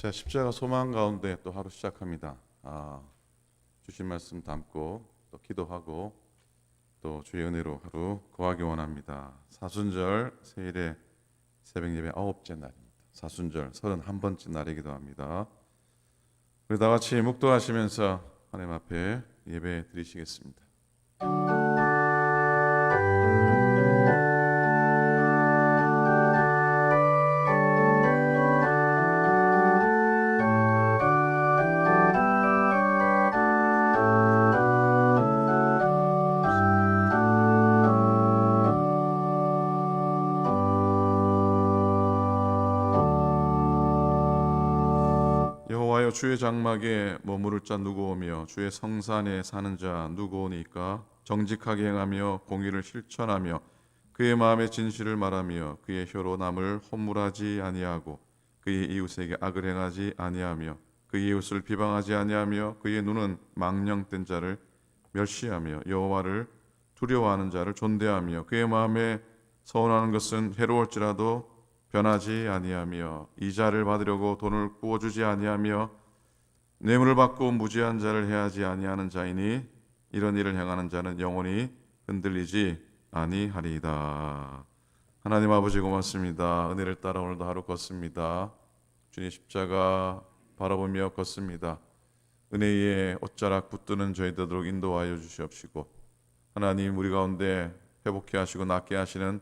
자, 십자가 소망 가운데 또 하루 시작합니다. 주신 말씀 담고 또 기도하고 또 주의 은혜로 하루 거하기 원합니다. 사순절 세일의 새벽 예배 9째 날입니다. 사순절 31번째 날이기도 합니다. 우리 다 같이 묵도하시면서 하나님 앞에 예배 드리시겠습니다. 여호와여, 주의 장막에 머무를 자 누구오며 주의 성산에 사는 자 누구오니까? 정직하게 행하며 공의를 실천하며 그의 마음의 진실을 말하며 그의 혀로 남을 혼물하지 아니하고 그의 이웃에게 악을 행하지 아니하며 그의 이웃을 비방하지 아니하며 그의 눈은 망령된 자를 멸시하며 여호와를 두려워하는 자를 존대하며 그의 마음에 서운하는 것은 해로울지라도 변하지 아니하며 이자를 받으려고 돈을 구워주지 아니하며 뇌물을 받고 무지한 자를 해하지 아니하는 자이니 이런 일을 행하는 자는 영원히 흔들리지 아니하리이다. 하나님 아버지 고맙습니다. 은혜를 따라 오늘도 하루 걷습니다. 주님 십자가 바라보며 걷습니다. 은혜에 옷자락 붙드는 저희 되도록 인도하여 주시옵시고, 하나님 우리 가운데 회복케 하시고 낫게 하시는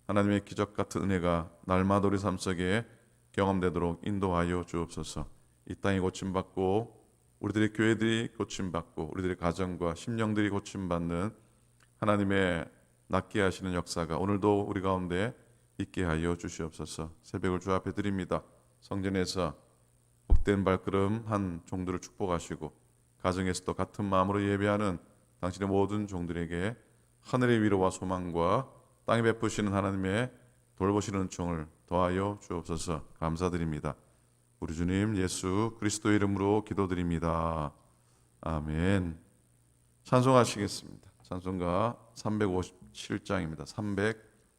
하나님의 기적 같은 은혜가 날마다 우리 삶 속에 경험되도록 인도하여 주옵소서. 이 땅이 고침받고 우리들의 교회들이 고침받고 우리들의 가정과 심령들이 고침받는 하나님의 낫게 하시는 역사가 오늘도 우리 가운데 있게 하여 주시옵소서. 새벽을 주 앞에 드립니다. 성전에서 복된 발걸음 한 종들을 축복하시고 가정에서도 같은 마음으로 예배하는 당신의 모든 종들에게 하늘의 위로와 소망과 땅에 베푸시는 하나님의 돌보시는 은총을 더하여 주옵소서. 감사드립니다. 우리 주님 예수 그리스도의 이름으로 기도드립니다. 아멘. 찬송하시겠습니다. 찬송가 357장입니다.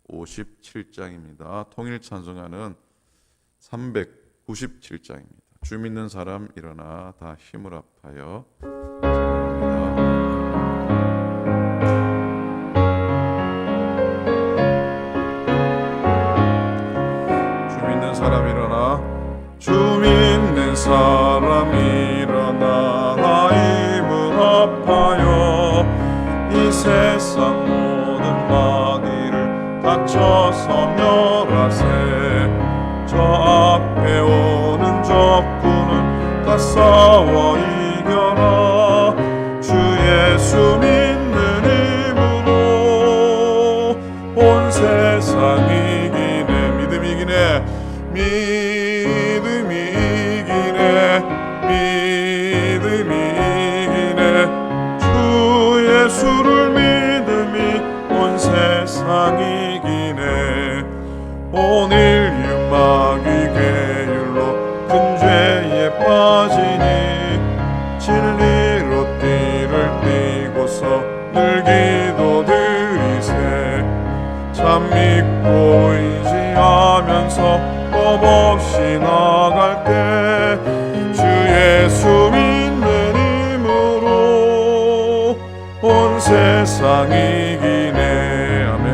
357장입니다. 통일 찬송가는 397장입니다. 주 믿는 사람 일어나 다 힘을 합하여 찬양합니다. 주 믿는 사람 일어나 다 힘을 합하여 이 세상 모든 마귀를 닥쳐서 멸하세. 저 앞에 오는 적군을 다 싸워 이겨라. 주 예수 믿는 힘으로 온 세상 이기네. 믿음 이기네. 믿음이 이기네. 주 예수를 믿음이 온 세상 이기네. 오늘 유마귀 괴율로 큰 죄에 빠지니 진리로 띠를 띠고서 늘 기도 드리세. 참 믿고 의지하면서 법 없이 나갈 때 주 예수 믿는 힘으로 온 세상 이기네. 아멘.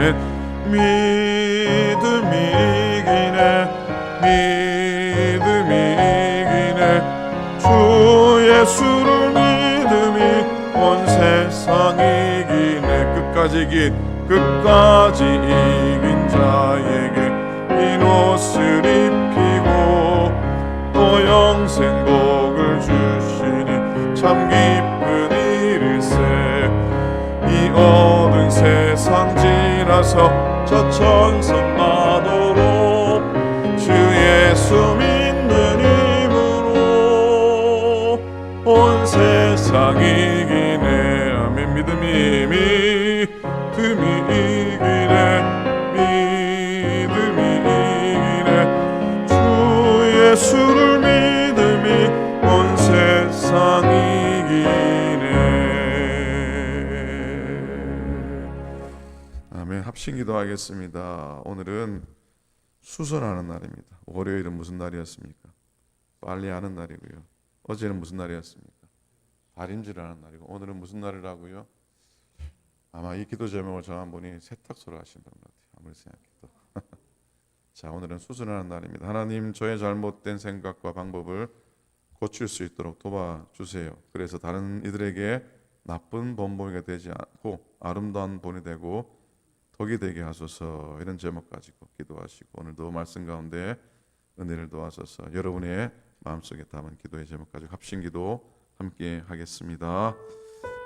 믿음이 이기네. 주 예수를 믿음이 온 세상 이기네. 끝까지 이긴 자에게 흰 옷을 입히고 또 영생복을 주시니 참 기쁜 일일세. 이 어두운 세상 지나서 저 천성마도록 주 예수 믿는 힘으로 온 세상 이기네. 아멘. 믿음이 이기네. 예수를 믿음이 온 세상 이기네. 아멘. 합심 기도하겠습니다. 오늘은 수선하는 날입니다. 월요일은 무슨 날이었습니까? 빨리 하는 날이고요. 어제는 무슨 날이었습니까? 달인질하는 날이고 오늘은 무슨 날이라고요? 아마 이 기도 제목을 정한 분이 세탁소를 하신 분 같아요. 아무리 생각해도. 자, 오늘은 수술하는 날입니다. 하나님, 저의 잘못된 생각과 방법을 고칠 수 있도록 도와주세요. 그래서 다른 이들에게 나쁜 본보기가 되지 않고 아름다운 본이 되고 덕이 되게 하소서. 이런 제목 가지고 기도하시고 오늘도 말씀 가운데 은혜를 도와줘서 여러분의 마음속에 담은 기도의 제목 가지고 합심기도 함께 하겠습니다.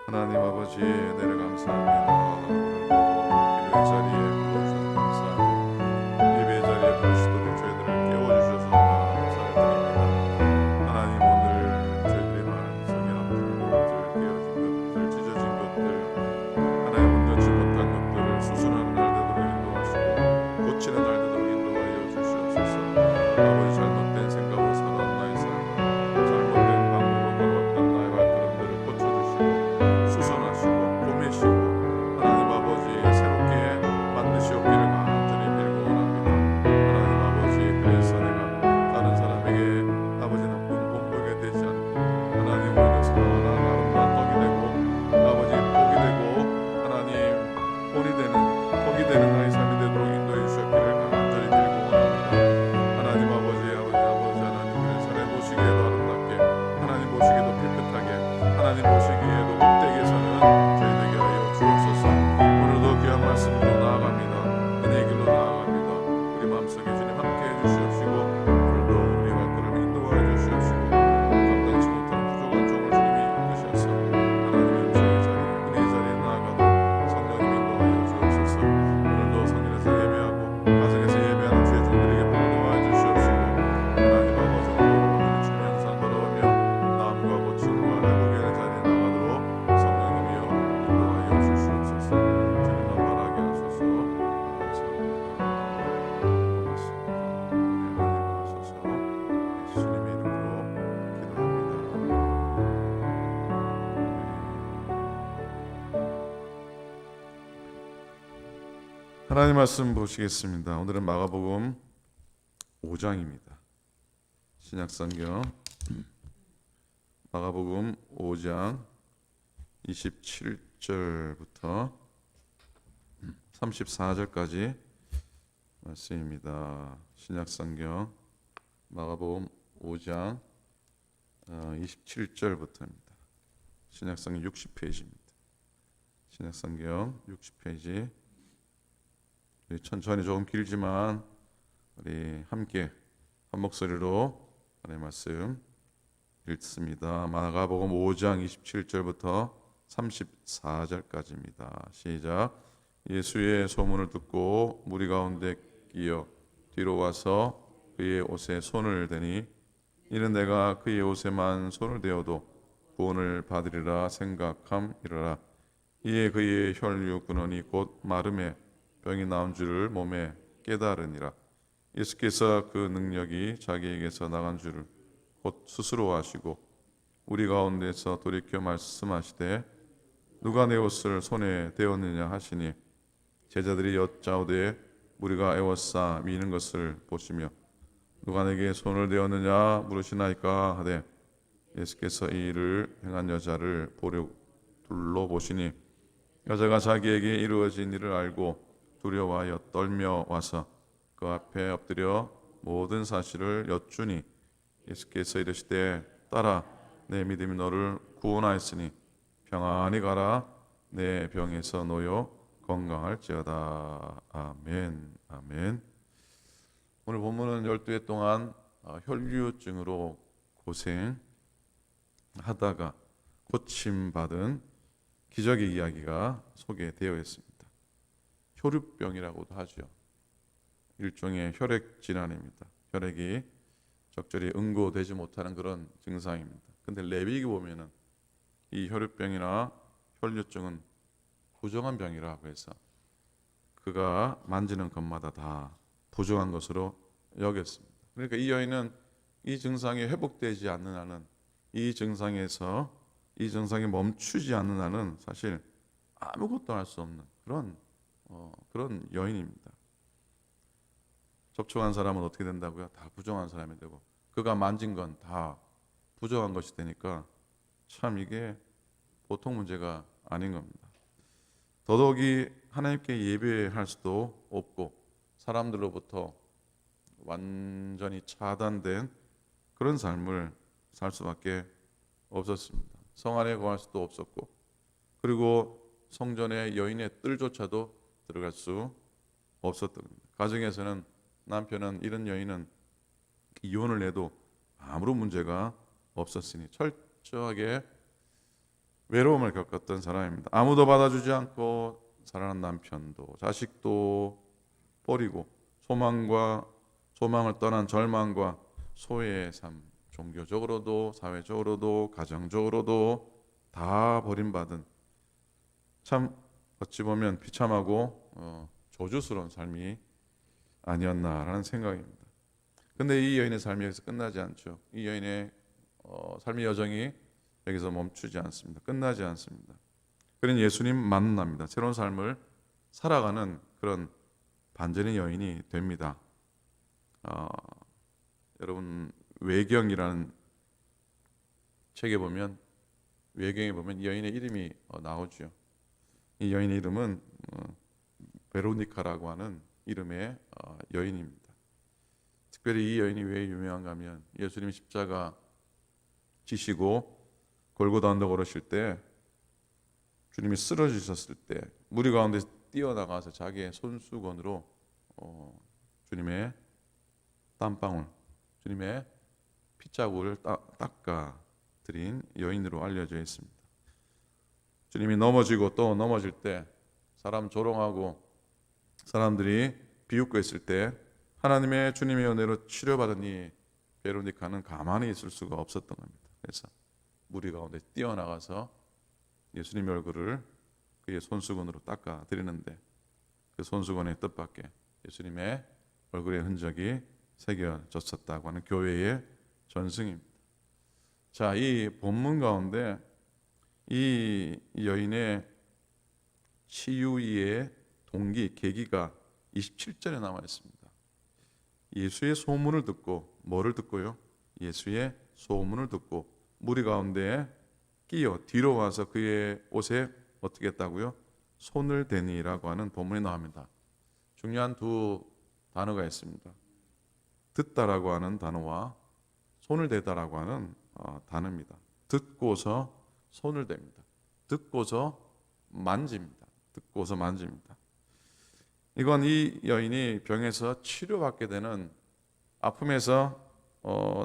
하나님 아버지, 은혜를 감사합니다. 오늘도 기도의 자리에 모여주셔서 감사합니다. 예배의 자리에 부르시도록 저희들을 깨워주셔서 감사를 드립니다. 하나님, 오늘 저희들이 많은 성의 아픈 것들, 깨어진 것들, 찢어진 것들, 하나님 온전치 못한 것들을 수술하는 날 되도록 인도하시고 고치는 날 되도록 인도하여 주시옵소서. 아버지, 잘못된 생각으로 살아온 나의 삶을, 잘못된 방법으로 걸어왔던 나의 발걸음들을 고쳐주시고 수선하시고 꿰매시고 하나님 아버지 새롭게 만드시옵기를 간절히 빌고 원합니다. 하나님 아버지, 그래서 내가 다른 사람에게 아버지 나쁜 본보기가 되지 않고 하나님 오히려 선한 아름다운 덕이 되고 아버지 복이 되고 하나님 본이 되는 덕이 되는 나의 삶이 되도록 인도해 주셨기를 간절히 빌고 원합니다. 하나님 아버지 하나님 그래서 내 보시기에도 아름답게 하나님 보시기에도 깨끗하게 하나님 보시기에도 복되게 서는 저희 되게 하여 주옵소서. 오늘도 귀한 말씀으로 나아갑니다. 은혜의 길로 나아갑니다. 우리 마음속에 주님 함께해 주시옵시고 오늘도 우리 발걸음을 인도하여 주시옵시고 감당치 못하는 부족한 종을 주님이 이끄셔서 하나님의 음성의 자리에 은혜의 자리에 나아가도 성령님 인도하여 주옵소서. 오늘도 성전에서 예배하고 가정에서 예배하는 주의 종들에게 복 도와여 주시옵시고 하나님 아버지, 오늘은 주님 영상 걸어오며 나음과 고침과 회복의 자리에 나가도록 성령님이여 인도하여 주시옵소서. 주님만 바라게 하소서. 감사합니다. 고맙습니다. 하나님 하소서. 예수님의 이름으로 기도합니다. 하나님 말씀 보시겠습니다. 오늘은 마가복음 5장입니다. 신약성경 마가복음 5장 27절부터 34절까지 말씀입니다. 신약성경 마가복음 5장 27절부터입니다. 신약성경 60페이지입니다. 신약성경 60페이지. 우리 천천히 조금 길지만 우리 함께 한 목소리로 하나님의 말씀 읽습니다. 마가복음 5장 27절부터 34절까지입니다. 시작. 예수의 소문을 듣고 무리 가운데 끼어 뒤로 와서 그의 옷에 손을 대니 이는 내가 그의 옷에만 손을 대어도 구원을 받으리라 생각함이라. 이에 그의 혈류 근원이 곧 마름에 병이 나온 줄을 몸에 깨달으니라. 예수께서 그 능력이 자기에게서 나간 줄을 곧 스스로 아시고 우리 가운데서 돌이켜 말씀하시되 누가 내 옷을 손에 대었느냐 하시니 제자들이 여짜오되 우리가 애워싸 미는 것을 보시며 누가 내게 손을 대었느냐 물으시나이까 하되 예수께서 이 일을 행한 여자를 보려 둘러보시니 여자가 자기에게 이루어진 일을 알고 두려워하여 떨며 와서 그 앞에 엎드려 모든 사실을 여쭈니 예수께서 이르시되 딸아 내 믿음이 너를 구원하였으니 평안히 가라 내 병에서 놓여 건강할지어다. 아멘. 아멘. 오늘 본문은 12해 동안 혈류증으로 고생하다가 고침받은 기적의 이야기가 소개되어 있습니다. 혈류병이라고도 하죠. 일종의 혈액 질환입니다. 혈액이 적절히 응고되지 못하는 그런 증상입니다. 근데 레위기 보면은 이 혈류병이나 혈류증은 부정한 병이라고 해서 그가 만지는 것마다 다 부정한 것으로 여겼습니다. 그러니까 이 여인은 이 증상이 회복되지 않는 한은 이 증상이 멈추지 않는 한은 사실 아무것도 할 수 없는 그런 여인입니다. 접촉한 사람은 어떻게 된다고요? 다 부정한 사람이 되고 그가 만진 건 다 부정한 것이 되니까 참 이게 보통 문제가 아닌 겁니다. 더더욱이 하나님께 예배할 수도 없고 사람들로부터 완전히 차단된 그런 삶을 살 수밖에 없었습니다. 성 안에 거할 수도 없었고, 그리고 성전의 여인의 뜰조차도 들어갈 수 없었던 겁니다. 가정에서는 남편은 이런 여인은 이혼을 해도 아무런 문제가 없었으니 철저하게 외로움을 겪었던 사람입니다. 아무도 받아주지 않고 사랑하는 남편도 자식도 버리고 소망을 떠난 절망과 소외의 삶, 종교적으로도 사회적으로도 가정적으로도 다 버림받은, 참 어찌 보면 비참하고 저주스러운 삶이 아니었나라는 생각입니다. 근데 이 여인의 삶이 여기서 끝나지 않죠. 이 여인의 삶의 여정이 여기서 멈추지 않습니다. 끝나지 않습니다. 그는 예수님 만납니다. 새로운 삶을 살아가는 그런 반전의 여인이 됩니다. 여러분 외경이라는 책에 보면, 외경에 보면 이 여인의 이름이 나오죠. 이 여인의 이름은 베로니카라고 하는 이름의 여인입니다. 특별히 이 여인이 왜 유명한가 하면 예수님이 십자가 지시고 골고다 언덕 오르실 때, 주님이 쓰러지셨을 때 무리 가운데 뛰어나가서 자기의 손수건으로 주님의 땀방울, 주님의 핏자국을 닦아 드린 여인으로 알려져 있습니다. 주님이 넘어지고 또 넘어질 때, 사람 조롱하고 사람들이 비웃고 있을 때 하나님의 주님의 은혜로 치료받은 이 베로니카는 가만히 있을 수가 없었던 겁니다. 그래서 무리 가운데 뛰어나가서 예수님의 얼굴을 그의 손수건으로 닦아 드리는데, 그 손수건의 뜻밖에 예수님의 얼굴의 흔적이 새겨졌었다고 하는 교회의 전승입니다. 자, 이 본문 가운데 이 여인의 치유의 동기, 계기가 27절에 나와 있습니다. 예수의 소문을 듣고, 뭐를 듣고요? 예수의 소문을 듣고 무리 가운데 끼어 뒤로 와서 그의 옷에 어떻게 했다고요? 손을 대니라고 하는 본문이 나옵니다. 중요한 두 단어가 있습니다. 듣다라고 하는 단어와 손을 대다라고 하는 단어입니다. 듣고서 손을 댑니다. 듣고서 만집니다. 듣고서 만집니다. 이건 이 여인이 병에서 치료받게 되는, 아픔에서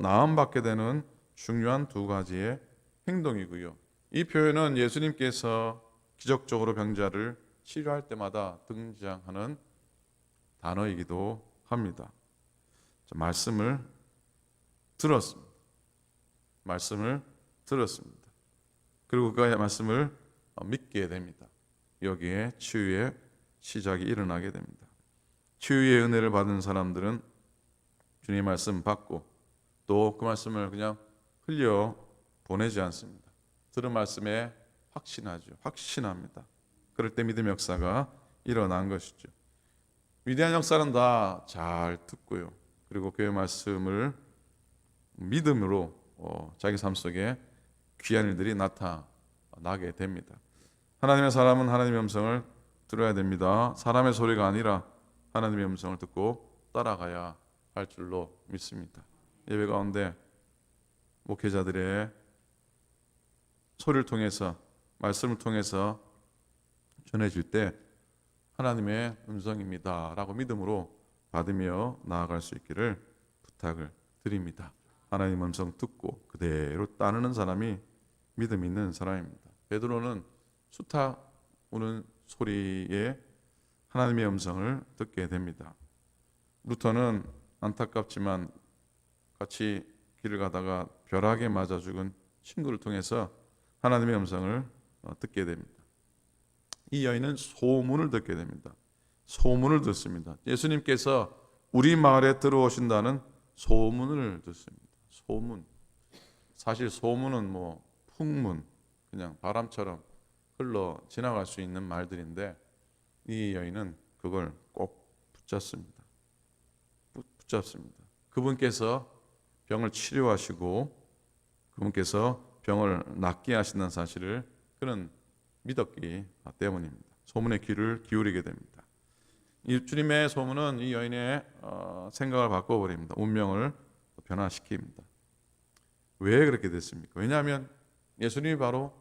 나음받게 되는 중요한 두 가지의 행동이고요. 이 표현은 예수님께서 기적적으로 병자를 치료할 때마다 등장하는 단어이기도 합니다. 말씀을 들었습니다. 말씀을 들었습니다. 그리고 그 말씀을 믿게 됩니다. 여기에 치유의 시작이 일어나게 됩니다. 치유의 은혜를 받은 사람들은 주님의 말씀 받고 또 그 말씀을 그냥 흘려 보내지 않습니다. 들은 말씀에 확신하죠. 확신합니다. 그럴 때 믿음의 역사가 일어난 것이죠. 위대한 역사는 다 잘 듣고요. 그리고 그의 말씀을 믿음으로 자기 삶 속에 귀한 일들이 나타나게 됩니다. 하나님의 사람은 하나님의 음성을 들어야 됩니다. 사람의 소리가 아니라 하나님의 음성을 듣고 따라가야 할 줄로 믿습니다. 예배 가운데 목회자들의 소리를 통해서, 말씀을 통해서 전해질 때 하나님의 음성입니다 라고 믿음으로 받으며 나아갈 수 있기를 부탁을 드립니다. 하나님 음성 듣고 그대로 따르는 사람이 믿음 있는 사람입니다. 베드로는 수탉 우는 소리에 하나님의 음성을 듣게 됩니다. 루터는 안타깝지만 같이 길을 가다가 벼락에 맞아 죽은 친구를 통해서 하나님의 음성을 듣게 됩니다. 이 여인은 소문을 듣게 됩니다. 소문을 듣습니다. 예수님께서 우리 마을에 들어오신다는 소문을 듣습니다. 소문. 사실 소문은 뭐 풍문, 그냥 바람처럼 흘러 지나갈 수 있는 말들인데 이 여인은 그걸 꼭 붙잡습니다. 붙잡습니다. 그분께서 병을 치료하시고 그분께서 병을 낫게 하신다는 사실을 그는 믿었기 때문입니다. 소문에 귀를 기울이게 됩니다. 이 주님의 소문은 이 여인의 생각을 바꿔버립니다. 운명을 변화시킵니다. 왜 그렇게 됐습니까? 왜냐하면 예수님이 바로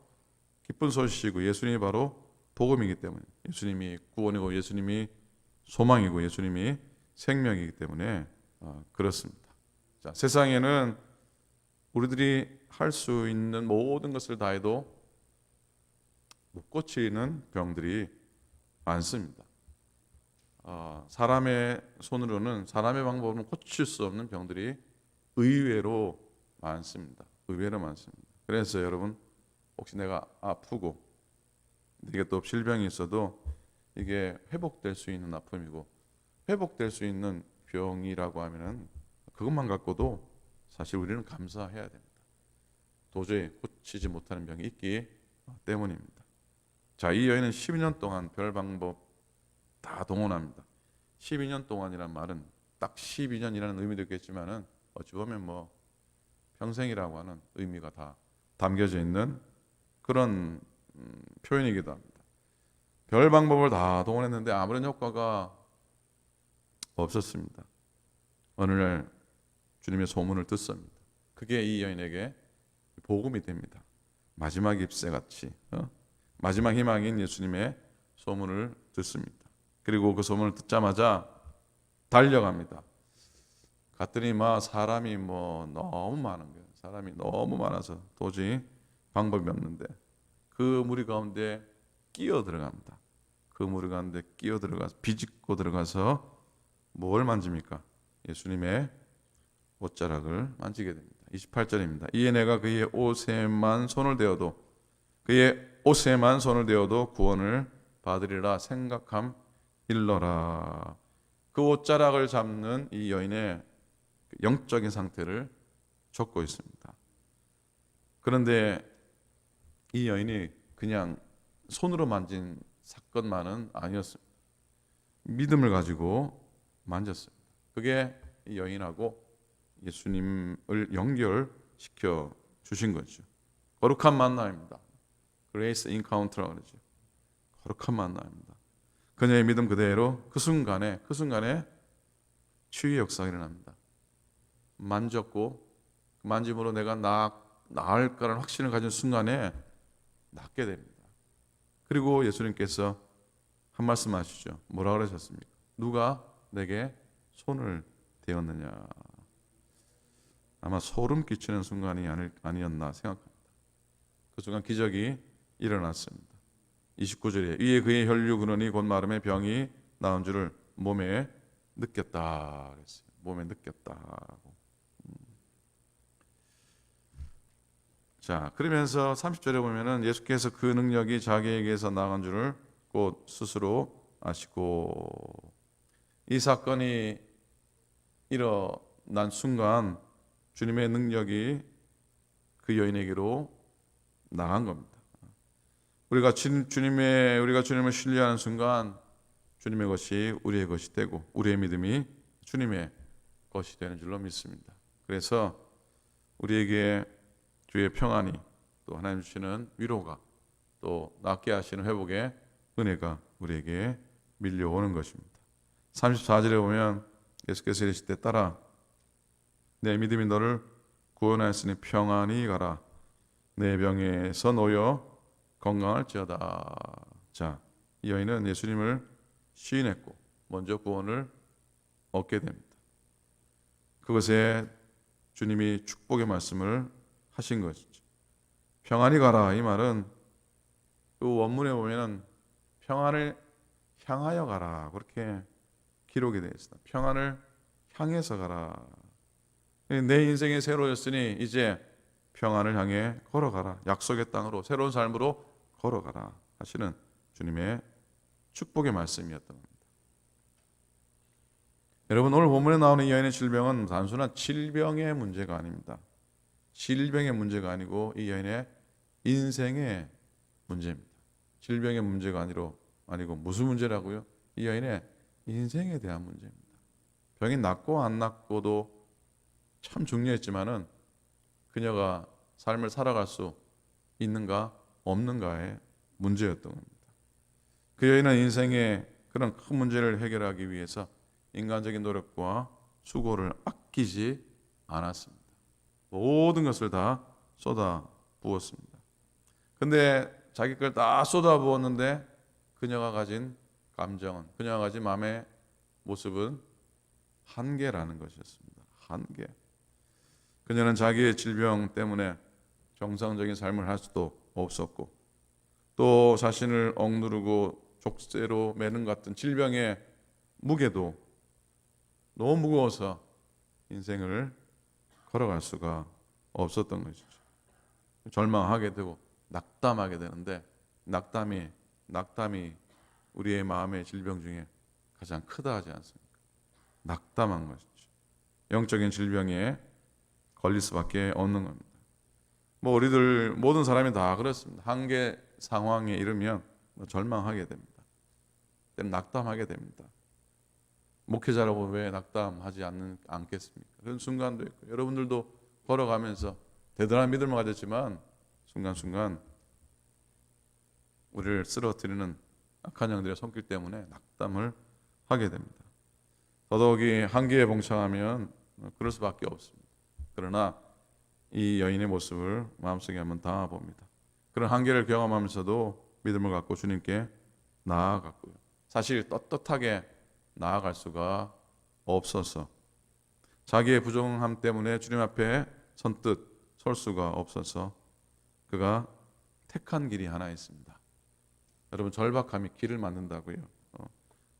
기쁜 소식이고 예수님이 바로 복음이기 때문에, 예수님이 구원이고 예수님이 소망이고 예수님이 생명이기 때문에 그렇습니다. 자, 세상에는 우리들이 할 수 있는 모든 것을 다해도 못 고치는 병들이 많습니다. 사람의 손으로는, 사람의 방법으로는 고칠 수 없는 병들이 의외로 많습니다. 의외로 많습니다. 그래서 여러분, 혹시 내가 아프고 이게 또 질병이 있어도 이게 회복될 수 있는 아픔이고 회복될 수 있는 병이라고 하면은 그것만 갖고도 사실 우리는 감사해야 됩니다. 도저히 고치지 못하는 병이 있기 때문입니다. 자, 이 여인은 12년 동안 별 방법 다 동원합니다. 12년 동안이란 말은 딱 12년이라는 의미도 있겠지만은 어찌 보면 뭐 평생이라고 하는 의미가 다 담겨져 있는 그런 표현이기도 합니다. 별 방법을 다 동원했는데 아무런 효과가 없었습니다. 어느 날 주님의 소문을 듣습니다. 그게 이 여인에게 복음이 됩니다. 마지막 잎새같이 마지막 희망인 예수님의 소문을 듣습니다. 그리고 그 소문을 듣자마자 달려갑니다. 갔더니 사람이 너무 많은 거예요. 사람이 너무 많아서 도저히 방법이 없는데 그 무리 가운데 끼어 들어갑니다. 그 무리 가운데 끼어 들어가서 비집고 들어가서 뭘 만집니까? 예수님의 옷자락을 만지게 됩니다. 28절입니다. 이에 내가 그의 옷에만 손을 대어도 구원을 받으리라 생각함 일러라. 그 옷자락을 잡는 이 여인의 영적인 상태를 적고 있습니다. 그런데 이 여인이 그냥 손으로 만진 사건만은 아니었습니다. 믿음을 가지고 만졌습니다. 그게 이 여인하고 예수님을 연결시켜 주신 거죠. 거룩한 만남입니다. 그레이스 인카운터라고 그러죠. 거룩한 만남입니다. 그녀의 믿음 그대로 그 순간에 치유의 역사가 일어납니다. 만졌고 만짐으로 내가 나을 거라는 확신을 가진 순간에 낫게 됩니다. 그리고 예수님께서 한 말씀 하시죠. 뭐라 그러셨습니까? 누가 내게 손을 대었느냐. 아마 소름 끼치는 순간이 아니었나 생각합니다. 그 순간 기적이 일어났습니다. 29절에 위에 그의 혈류 근원이 곧 마름에 병이 나은 줄을 몸에 느꼈다 그랬어요. 몸에 느꼈다고. 자, 그러면서 30절에 보면은 예수께서 그 능력이 자기에게서 나간 줄을 곧 스스로 아시고, 이 사건이 일어난 순간 주님의 능력이 그 여인에게로 나간 겁니다. 우리가 주님을 신뢰하는 순간 주님의 것이 우리의 것이 되고 우리의 믿음이 주님의 것이 되는 줄로 믿습니다. 그래서 우리에게 주의 평안이, 또 하나님 주시는 위로가, 또 낫게 하시는 회복의 은혜가 우리에게 밀려오는 것입니다. 34절에 보면 예수께서 이르실 때 따라 내 믿음이 너를 구원하였으니 평안히 가라. 내 병에서 놓여 건강할지어다. 자, 이 여인은 예수님을 시인했고 먼저 구원을 얻게 됩니다. 그것에 주님이 축복의 말씀을 하신 것이죠. 평안히 가라. 이 말은 그 원문에 보면은 평안을 향하여 가라 그렇게 기록이 되어 있습니다. 평안을 향해서 가라. 내 인생이 새로워졌으니 이제 평안을 향해 걸어가라. 약속의 땅으로, 새로운 삶으로 걸어가라 하시는 주님의 축복의 말씀이었던 겁니다. 여러분, 오늘 본문에 나오는 이 여인의 질병은 단순한 질병의 문제가 아닙니다. 질병의 문제가 아니고 이 여인의 인생의 문제입니다. 질병의 문제가 아니고 무슨 문제라고요? 이 여인의 인생에 대한 문제입니다. 병이 낫고 안 낫고도 참 중요했지만은 그녀가 삶을 살아갈 수 있는가 없는가의 문제였던 겁니다. 그 여인은 인생의 그런 큰 문제를 해결하기 위해서 인간적인 노력과 수고를 아끼지 않았습니다. 모든 것을 다 쏟아 부었습니다. 근데 자기 걸 다 쏟아 부었는데 그녀가 가진 감정은, 그녀가 가진 마음의 모습은 한계라는 것이었습니다. 한계. 그녀는 자기의 질병 때문에 정상적인 삶을 할 수도 없었고, 또 자신을 억누르고 족쇄로 매는 것 같은 질병의 무게도 너무 무거워서 인생을 걸어갈 수가 없었던 것이죠. 절망하게 되고 낙담하게 되는데, 낙담이 우리의 마음의 질병 중에 가장 크다 하지 않습니까? 낙담한 것이죠. 영적인 질병에 걸릴 수밖에 없는 겁니다. 우리들 모든 사람이 다 그렇습니다. 한계 상황에 이르면 절망하게 됩니다. 때는 낙담하게 됩니다. 목회자라고 왜 낙담하지 않겠습니까? 그런 순간도 있고, 여러분들도 걸어가면서 대단한 믿음을 가졌지만 순간순간 우리를 쓰러뜨리는 악한 영들의 손길 때문에 낙담을 하게 됩니다. 더더욱이 한계에 봉착하면 그럴 수밖에 없습니다. 그러나 이 여인의 모습을 마음속에 한번 담아봅니다. 그런 한계를 경험하면서도 믿음을 갖고 주님께 나아갔고요. 사실 떳떳하게 나아갈 수가 없어서, 자기의 부정함 때문에 주님 앞에 선뜻 설 수가 없어서 그가 택한 길이 하나 있습니다. 여러분, 절박함이 길을 만든다고요.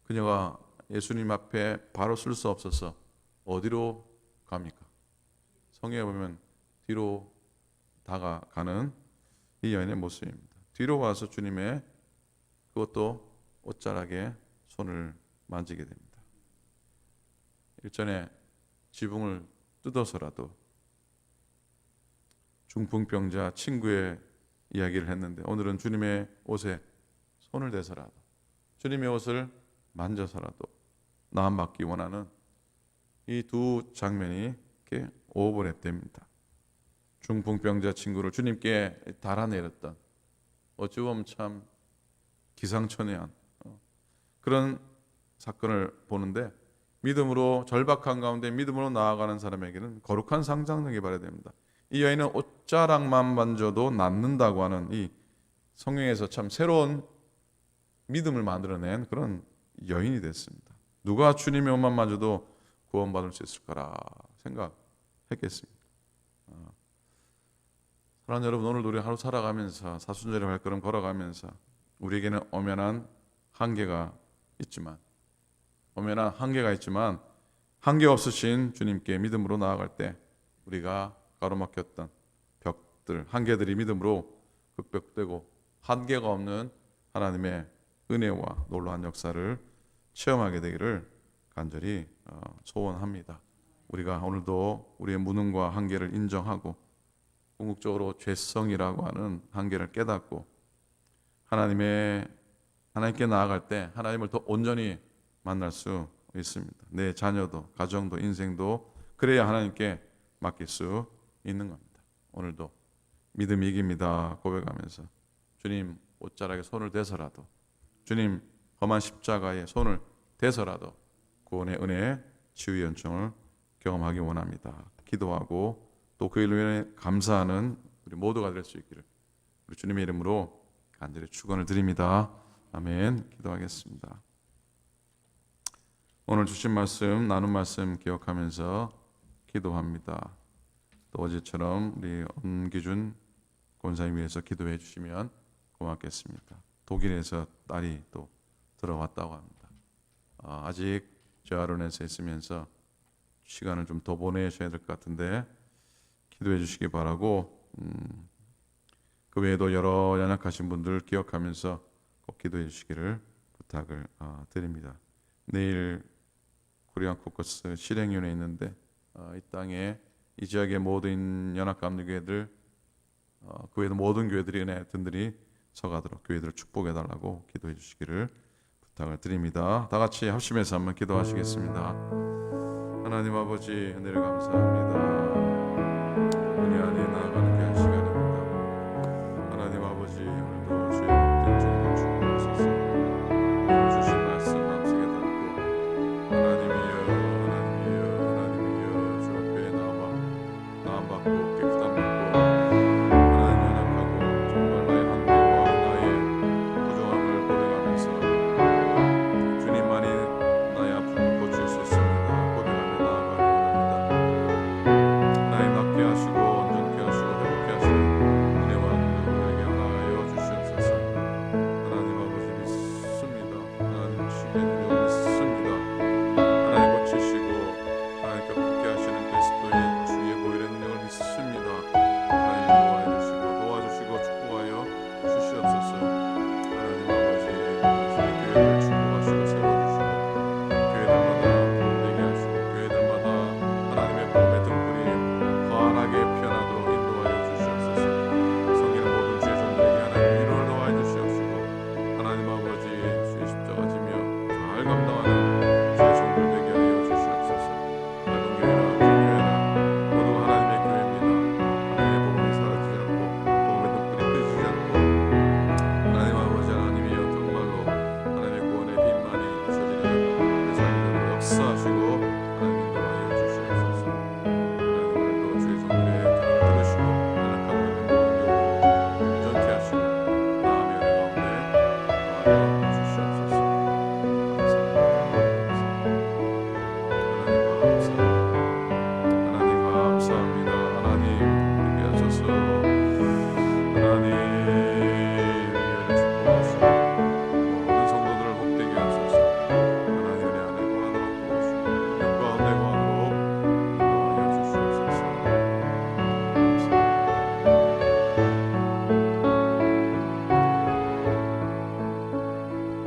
그녀가 예수님 앞에 바로 설 수 없어서 어디로 갑니까? 성경에 보면 뒤로 다가가는 이 여인의 모습입니다. 뒤로 와서 주님의 그것도 옷자락에 손을 만지게 됩니다. 일전에 지붕을 뜯어서라도 중풍병자 친구의 이야기를 했는데, 오늘은 주님의 옷에 손을 대서라도, 주님의 옷을 만져서라도 나음받기 원하는 이 두 장면이 이렇게 오버랩됩니다. 중풍병자 친구를 주님께 달아내렸던, 어찌 보면 참 기상천외한 그런 사건을 보는데, 믿음으로, 절박한 가운데 믿음으로 나아가는 사람에게는 거룩한 상상력이 발휘됩니다. 이 여인은 옷자락만 만져도 낫는다고 하는 이 성경에서 참 새로운 믿음을 만들어낸 그런 여인이 됐습니다. 누가 주님의 옷만 만져도 구원받을 수 있을 거라 생각했겠습니까? 사랑하는 여러분, 오늘도 우리 하루 살아가면서 사순절의 발걸음 걸어가면서 우리에게는 엄연한 한계가 있지만 한계 없으신 주님께 믿음으로 나아갈 때 우리가 가로막혔던 벽들, 한계들이 믿음으로 극복되고 한계가 없는 하나님의 은혜와 놀라운 역사를 체험하게 되기를 간절히 소원합니다. 우리가 오늘도 우리의 무능과 한계를 인정하고 궁극적으로 죄성이라고 하는 한계를 깨닫고 하나님께 나아갈 때 하나님을 더 온전히 만날 수 있습니다. 내 자녀도, 가정도, 인생도 그래야 하나님께 맡길 수 있는 겁니다. 오늘도 믿음이 이깁니다 고백하면서 주님 옷자락에 손을 대서라도, 주님 험한 십자가에 손을 대서라도 구원의 은혜, 치유의 연총을 경험하기 원합니다. 기도하고 또 그 일로 인해 감사하는 우리 모두가 될 수 있기를 우리 주님의 이름으로 간절히 축원을 드립니다. 아멘. 기도하겠습니다. 오늘 주신 말씀, 나눈 말씀 기억하면서 기도합니다. 또 어제처럼 우리 엄기준 권사님 위해서 기도해 주시면 고맙겠습니다. 독일에서 딸이 또 들어왔다고 합니다. 아직 재활원에서 있으면서 시간을 좀 더 보내셔야 될 것 같은데 기도해 주시기 바라고, 그 외에도 여러 연약하신 분들 기억하면서 꼭 기도해 주시기를 부탁을 드립니다. 내일 코리안 코커스 실행위원회 있는데 이 땅에 이 지역의 모든 연합감리교회들, 그 외에도 모든 교회들이 은혜 든들이 서가도록 교회들을 축복해 달라고 기도해 주시기를 부탁을 드립니다. 다 같이 합심해서 한번 기도하시겠습니다. 하나님 아버지 은혜를 감사합니다. 은혜 안에 나아가는 귀한 시간입니다. 하나님 아버지 오늘도 주의 복된 종을 축복하소서. 오늘 주신 말씀 마음속에 담고 하나님이여 주 앞에 나am 받고 깨끗함 받고 하나님 연약하고 정말 나의 한계와 나의 부족함을 고백하면서 주님만이 나의 아픔을 고칠 수 있습니다. 고백하며 나아가기 원합니다. 하나님 낫게 하시고 온전케 하시고 회복케 하시는 은혜와 능력을 우리에게 허락하여 주시옵소서. 하나님 아버지 믿습니다. 하나님 치유의 능력을 믿습니다. 하나님 고치시고 하나님 격하게 하시는 그리스도의 주의 보혈의 능력을 믿습니다. 하나님 도와주시고 축복하여 주시옵소서. 하나님 아버지 당신의 교회를 축복하시고 세워주시고 교회들마다 되게 하시고 교회들마다 하나님의 복음의 등불이 환하게 피어나도록 인도하여 주시옵소서. 성령 모든 주의 종들에게 하나님 위로를 더하여 주시옵시고 하나님 아버지 주의 십자가 지며 잘 감당하는 주의 종들 되게 하여 주시옵소서. 작은 교회나 큰 교회나 모두가 하나님의 교회입니다. 하나님의 복음이 사라지지 않고 복음의 등불이 꺼지지 않고 하나님 아버지 하나님이여 정말로 하나님의 구원의 힘만이 비춰지는 내 삶으로 역사하시고 하나님 인도하여 주시옵소서. 하나님 오늘도 주의 종들의 기도를 들으시고 연약하고 있는 모든 영혼을 온전케 하시고 마음의 은혜 가운데 더하여 주시옵소서. 하나님 감사합니다. 하나님 우리에게 하소서. 하나님 우리를 축복하시고 모든 성도들을 복되게 하소서. 하나님 은혜 안에 구하도록 도우시고 능력 가운데 구하도록 인도하여 주시옵소서.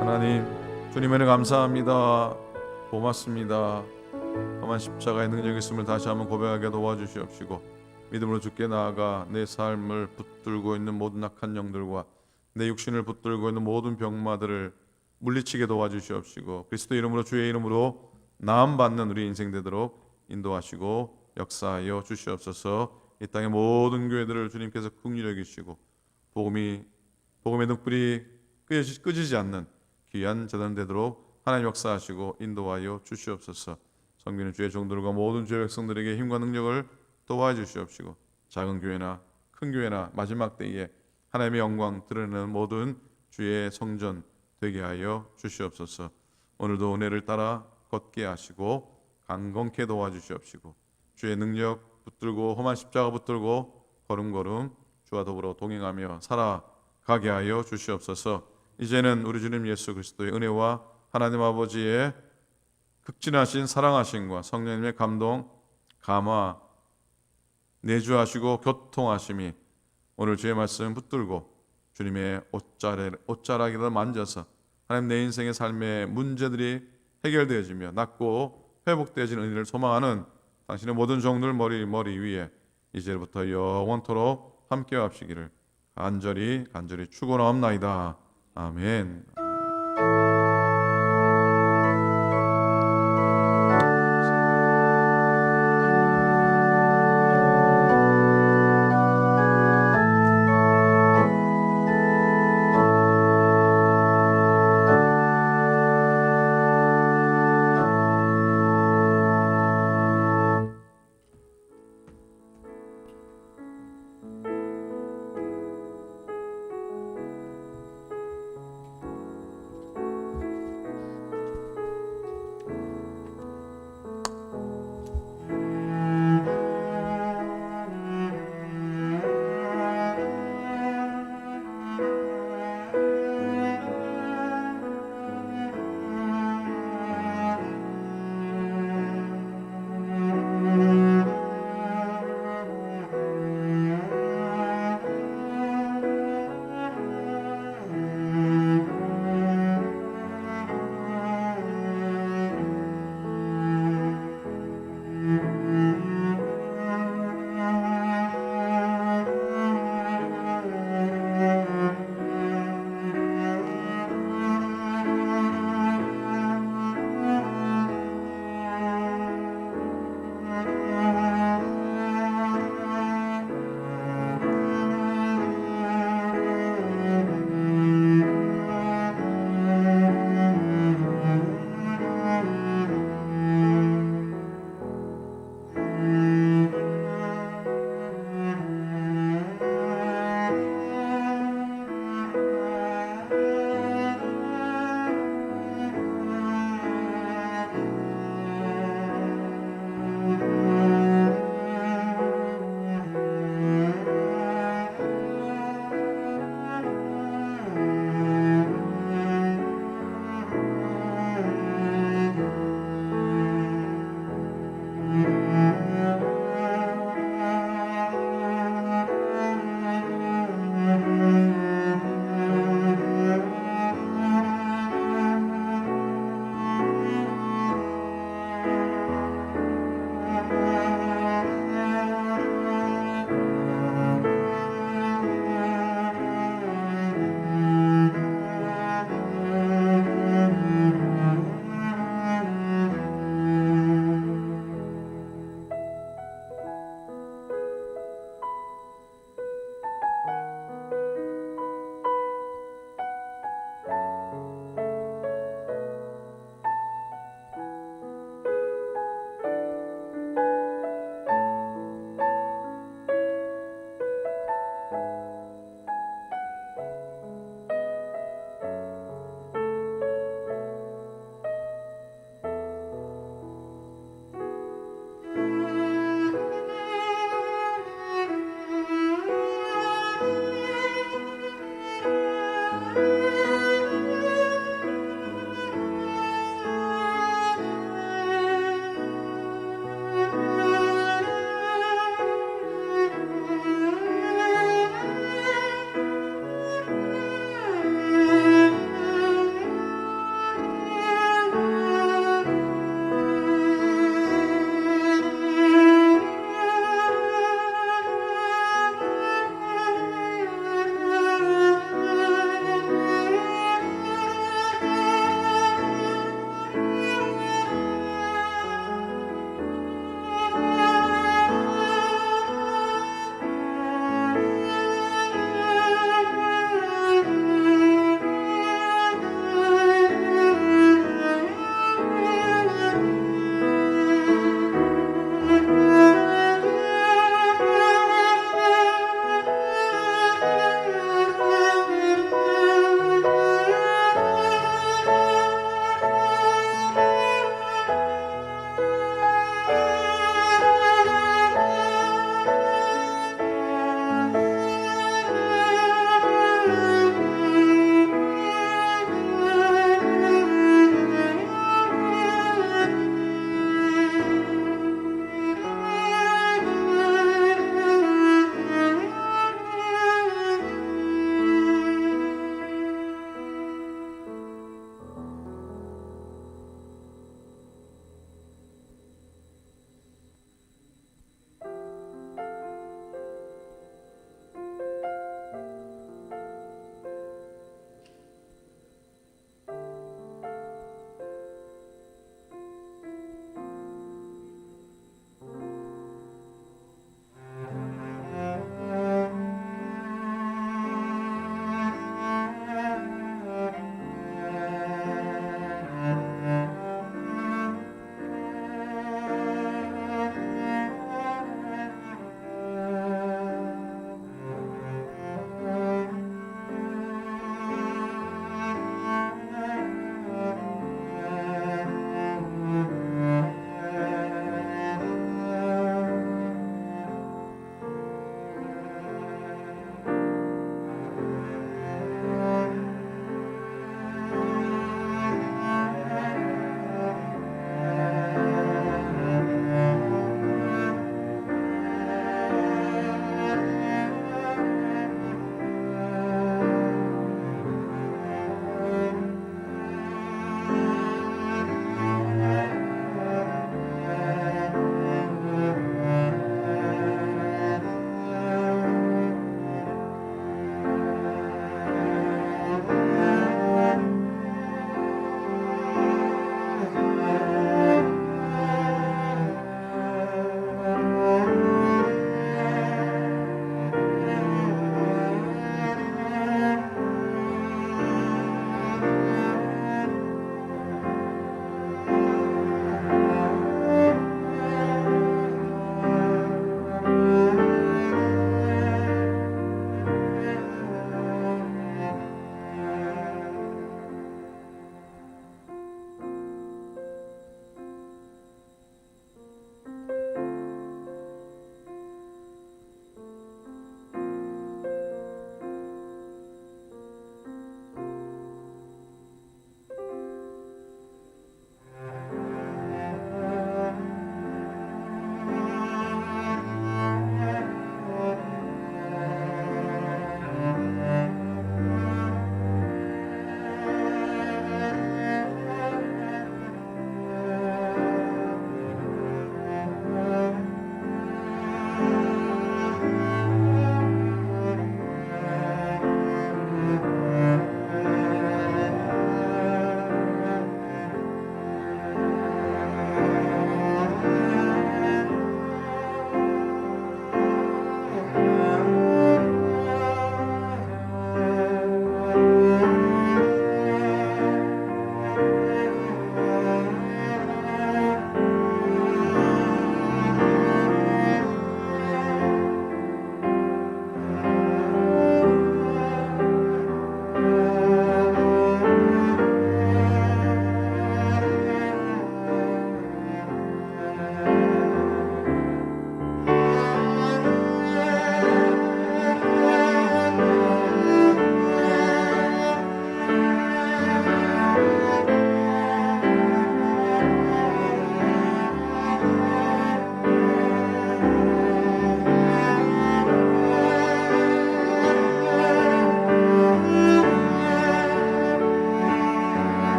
하나님 주님의 은혜 감사합니다. 고맙습니다. 험한 십자가의 능력이 있음을 다시 한번 고백하게 도와주시옵시고 믿음으로 주께 나아가 내 삶을 붙들고 있는 모든 악한 영들과 내 육신을 붙들고 있는 모든 병마들을 물리치게 도와주시옵시고 그리스도 이름으로 주의 이름으로 나음 받는 우리 인생 되도록 인도하시고 역사하여 주시옵소서. 이 땅의 모든 교회들을 주님께서 긍휼히 여기시고 복음의 등불이 끄지지 않는 귀한 재단 되도록 하나님 역사하시고 인도하여 주시옵소서. 성비는 주의 종들과 모든 주의 백성들에게 힘과 능력을 도와주시옵시고 작은 교회나 큰 교회나 마지막 때에 하나님의 영광 드러내는 모든 주의 성전 되게 하여 주시옵소서. 오늘도 은혜를 따라 걷게 하시고 강건케 도와주시옵시고 주의 능력 붙들고 험한 십자가 붙들고 걸음걸음 주와 더불어 동행하며 살아가게 하여 주시옵소서. 이제는 우리 주님 예수 그리스도의 은혜와 하나님 아버지의 극진하신 사랑하심과 성령님의 감동, 감화, 내주하시고 교통하심이 오늘 주의 말씀 붙들고 주님의 옷자락이라도 만져서 하나님 내 인생의 삶의 문제들이 해결되어지며 낫고 회복되어지는 은혜를 소망하는 당신의 모든 종들 머리 위에 이제부터 영원토록 함께 합시기를 간절히 축원하옵나이다. 아멘.